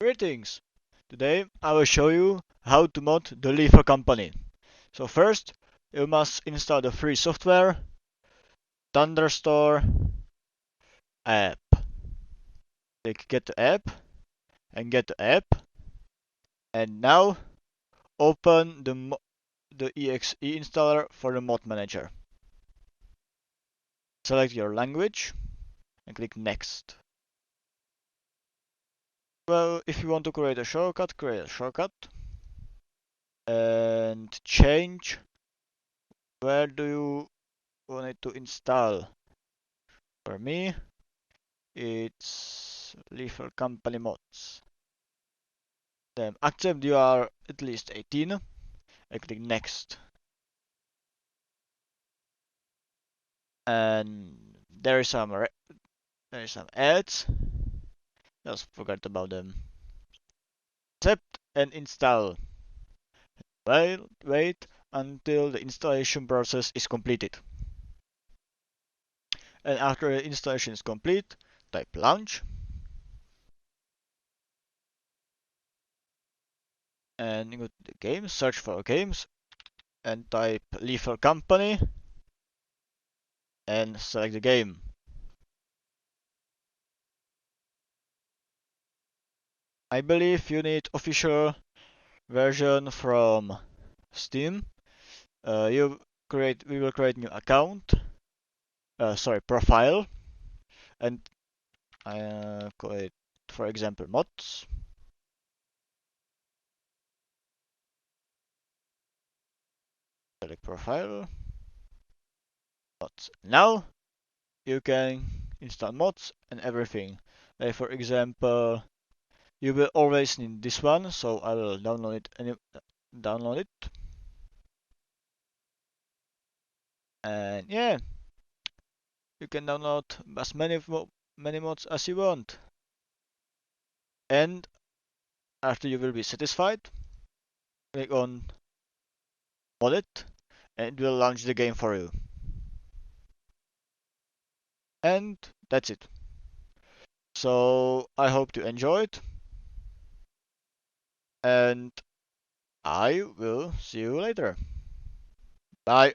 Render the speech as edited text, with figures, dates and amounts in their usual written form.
Greetings! Today I will show you how to mod the Leafer Company. So first, you must install the free software, Thunderstore app. Click get the app and get the app. And now open the exe installer for the mod manager. Select your language and click next. Well, if you want to create a shortcut, create a shortcut. And change where do you want it to install. For me, it's Leafer Company Mods. Then accept you are at least 18 and click next. And there is some ads. Just forget about them. Accept and install. Wait until the installation process is completed. And after the installation is complete, type launch. And go to the game, search for games, and type Leafer Company, and select the game. I believe you need official version from Steam. We will create new account, profile, and call it, for example, mods. Select profile, mods. Now you can install mods and everything. Like for example, you will always need this one, so I will download it. And yeah, you can download as many mods as you want. And after you will be satisfied, click on mod it, and it will launch the game for you. And that's it. So I hope you enjoyed, and I will see you later. Bye.